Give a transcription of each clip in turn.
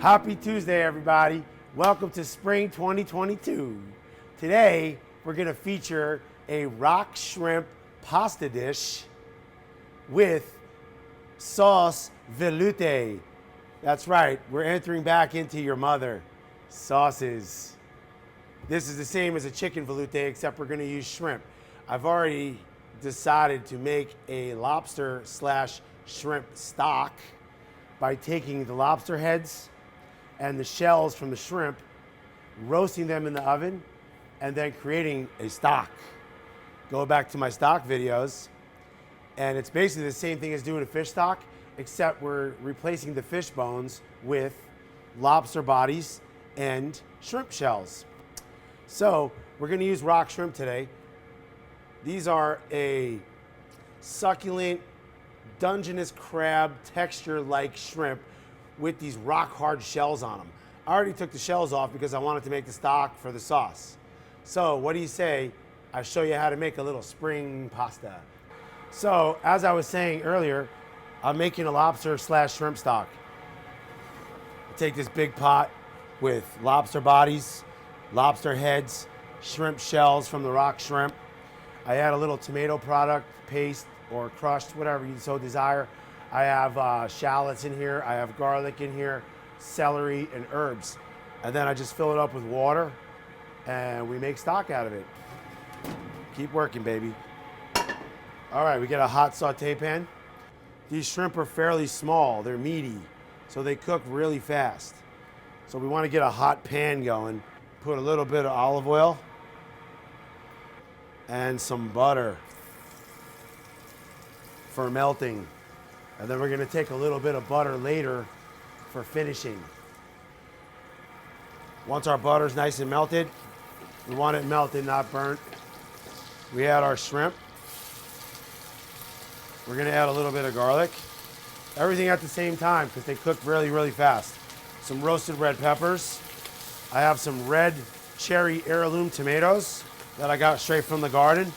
Happy Tuesday, everybody. Welcome to spring 2022. Today, we're gonna feature a rock shrimp pasta dish with sauce velouté. That's right, we're entering back into your mother sauces. This is the same as a chicken velouté, except we're gonna use shrimp. I've already decided to make a lobster slash shrimp stock by taking the lobster heads and the shells from the shrimp, roasting them in the oven, and then creating a stock. Go back to my stock videos, and it's basically the same thing as doing a fish stock, except we're replacing the fish bones with lobster bodies and shrimp shells. So we're gonna use rock shrimp today. These are a succulent, Dungeness crab texture-like shrimp with these rock hard shells on them. I already took the shells off because I wanted to make the stock for the sauce. So what do you say I show you how to make a little spring pasta? So as I was saying earlier, I'm making a lobster slash shrimp stock. I take this big pot with lobster bodies, lobster heads, shrimp shells from the rock shrimp. I add a little tomato product, paste, or crushed, whatever you so desire. I have shallots in here, I have garlic in here, celery, and herbs. And then I just fill it up with water, and we make stock out of it. Keep working, baby. All right, we get a hot saute pan. These shrimp are fairly small, they're meaty, so they cook really fast. So we want to get a hot pan going. Put a little bit of olive oil and some butter for melting. And then we're gonna take a little bit of butter later for finishing. Once our butter's nice and melted, we want it melted, not burnt. We add our shrimp. We're gonna add a little bit of garlic. Everything at the same time because they cook really, really fast. Some roasted red peppers. I have some red cherry heirloom tomatoes that I got straight from the garden.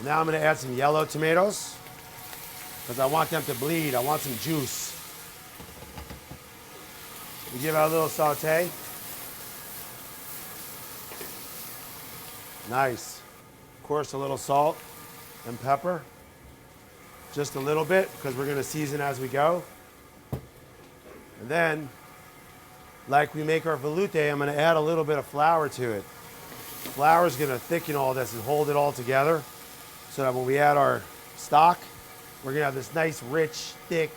Now I'm gonna add some yellow tomatoes because I want them to bleed. I want some juice. We give it a little saute. Nice. Of course, a little salt and pepper. Just a little bit because we're gonna season as we go. And then, like we make our velouté, I'm gonna add a little bit of flour to it. Flour is gonna thicken all this and hold it all together so that when we add our stock, we're gonna have this nice, rich, thick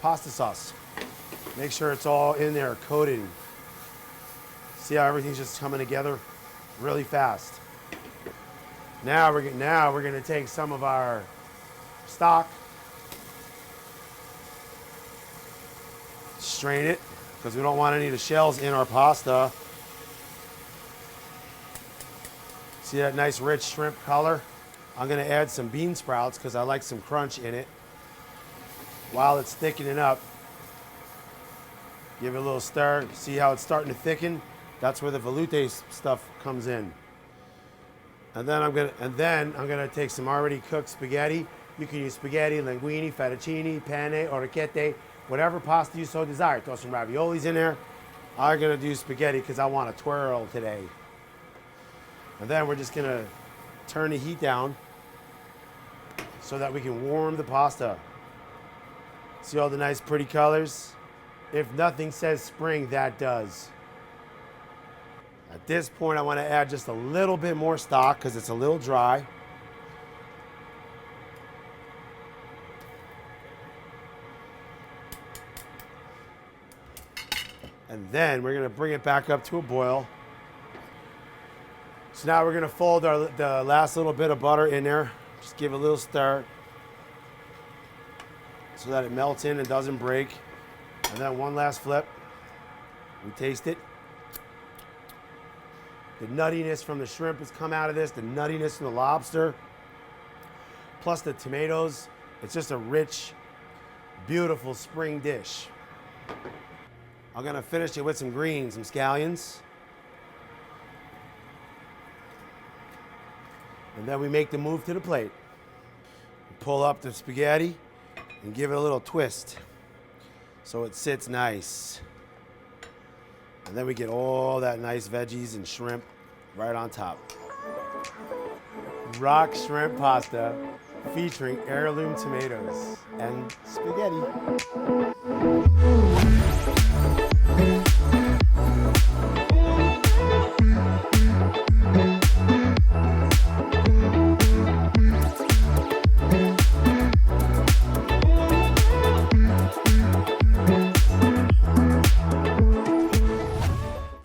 pasta sauce. Make sure it's all in there, coated. See how everything's just coming together really fast. Now we're gonna take some of our stock, strain it, because we don't want any of the shells in our pasta. See that nice, rich shrimp color? I'm gonna add some bean sprouts because I like some crunch in it. While it's thickening up, give it a little stir. See how it's starting to thicken? That's where the velouté stuff comes in. And then I'm gonna take some already cooked spaghetti. You can use spaghetti, linguine, fettuccine, penne, orecchiette, whatever pasta you so desire. Throw some raviolis in there. I'm gonna do spaghetti because I want to twirl today. And then we're just gonna turn the heat down so that we can warm the pasta. See all the nice pretty colors? If nothing says spring, that does. At this point, I want to add just a little bit more stock because it's a little dry. And then we're gonna bring it back up to a boil. So now we're gonna fold the last little bit of butter in there. Just give it a little stir so that it melts in and doesn't break. And then one last flip. We taste it. The nuttiness from the shrimp has come out of this, the nuttiness from the lobster, plus the tomatoes. It's just a rich, beautiful spring dish. I'm gonna finish it with some greens, some scallions. And then we make the move to the plate. pull up the spaghetti and give it a little twist so it sits nice. And then we get all that nice veggies and shrimp right on top. Rock shrimp pasta featuring heirloom tomatoes and spaghetti.